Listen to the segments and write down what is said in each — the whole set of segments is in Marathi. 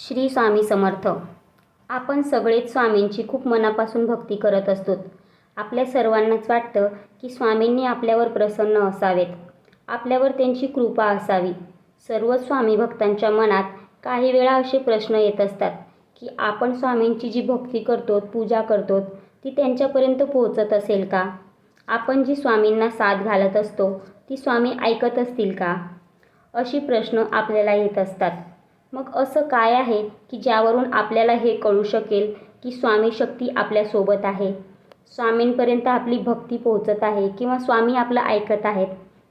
श्री स्वामी समर्थ. आपण सगळेच स्वामींची खूप मनापासून भक्ती करत असतो. आपल्या सर्वांनाच वाटतं की स्वामींनी आपल्यावर प्रसन्न असावेत, आपल्यावर त्यांची कृपा असावी. सर्व स्वामी भक्तांच्या मनात काही वेळा असे प्रश्न येत असतात की आपण स्वामींची जी भक्ती करतो, पूजा करतो, ती त्यांच्यापर्यंत पोहोचत असेल का? आपण जी स्वामींना साथ घालत असतो ती स्वामी ऐकत असतील का? अशी प्रश्न आपल्याला येत असतात. मग असं काय आहे की ज्यावरून आपल्याला हे कळू शकेल की स्वामी शक्ती आपल्यासोबत आहे, स्वामींपर्यंत आपली भक्ती पोहोचत आहे किंवा स्वामी आपलं ऐकत आहेत?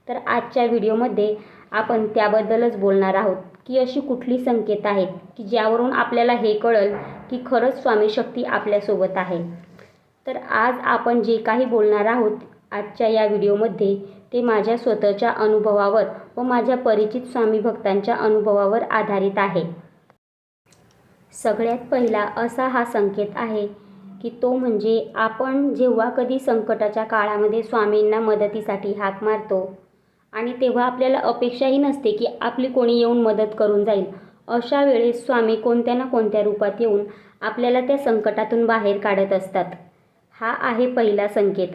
तर आजच्या व्हिडिओमध्ये आपण त्याबद्दलच बोलणार आहोत की अशी कुठली संकेत आहेत की ज्यावरून आपल्याला हे कळेल की खरंच स्वामी शक्ती आपल्यासोबत आहे. तर आज आपण जे काही बोलणार आहोत आजच्या या व्हिडिओमध्ये ते माझ्या स्वतःच्या अनुभवावर व माझ्या परिचित स्वामी भक्तांच्या अनुभवावर आधारित आहे. सगळ्यात पहिला असा हा संकेत आहे की तो म्हणजे आपण जेव्हा कधी संकटाच्या काळामध्ये स्वामींना मदतीसाठी हाक मारतो आणि तेव्हा आपल्याला अपेक्षाही नसते की आपली कोणी येऊन मदत करून जाईल, अशा वेळेस स्वामी कोणत्या ना कोणत्या रूपात येऊन आपल्याला त्या संकटातून बाहेर काढत असतात. हा आहे पहिला संकेत.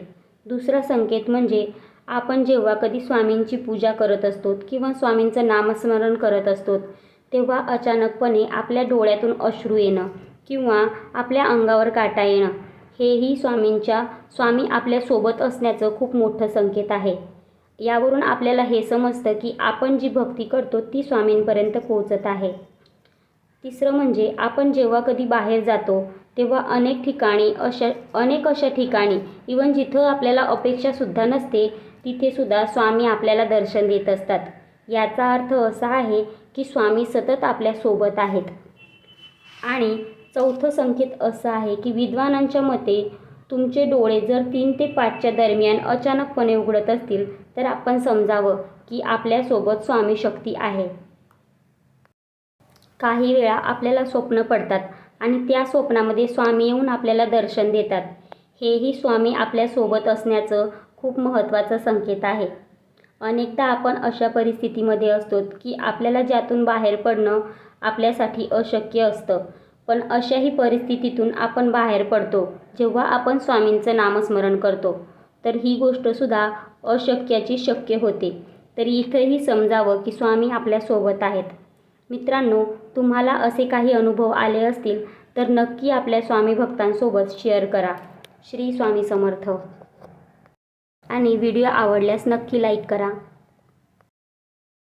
दुसरा संकेत म्हणजे आपण जेव्हा कधी स्वामींची पूजा करत असतो किंवा स्वामींचं नामस्मरण करत असतो तेव्हा अचानकपणे आपल्या डोळ्यातून अश्रू येणं किंवा आपल्या अंगावर काटा येणं, हेही स्वामी आपल्यासोबत असण्याचं खूप मोठं संकेत आहे. यावरून आपल्याला हे समजतं की आपण जी भक्ती करतो ती स्वामींपर्यंत पोहोचत आहे. तिसरं म्हणजे आपण जेव्हा कधी बाहेर जातो तेव्हा अनेक अशा ठिकाणी इवन जिथं आपल्याला अपेक्षासुद्धा नसते तिथेसुद्धा स्वामी आपल्याला दर्शन देत असतात. याचा अर्थ असा आहे की स्वामी सतत आपल्यासोबत आहेत. आणि चौथं संकेत असं आहे की विद्वानांच्या मते तुमचे डोळे जर 3 ते 5च्या दरम्यान अचानकपणे उघडत असतील तर आपण समजावं की आपल्यासोबत स्वामी शक्ती आहे. काही वेळा आपल्याला स्वप्न पडतात आणि त्या स्वप्नामध्ये स्वामी येऊन आपल्याला दर्शन देतात. हेही स्वामी आपल्यासोबत असण्याचं खूप महत्त्वाचं संकेत आहे. अनेकदा आपण अशा परिस्थितीमध्ये असतो की आपल्याला ज्यातून बाहेर पडणं आपल्यासाठी अशक्य असतं, पण अशाही परिस्थितीतून आपण बाहेर पडतो जेव्हा आपण स्वामींचं नामस्मरण करतो. तर ही गोष्टसुद्धा अशक्याची शक्य होते. तर इथंही समजावं की स्वामी आपल्यासोबत आहेत. मित्रांनो, तुम्हाला असे काही अनुभव आले असतील तर नक्की आपल्या स्वामी भक्तांसोबत शेअर करा. श्री स्वामी समर्थ. आणि व्हिडिओ आवडल्यास नक्की लाईक करा.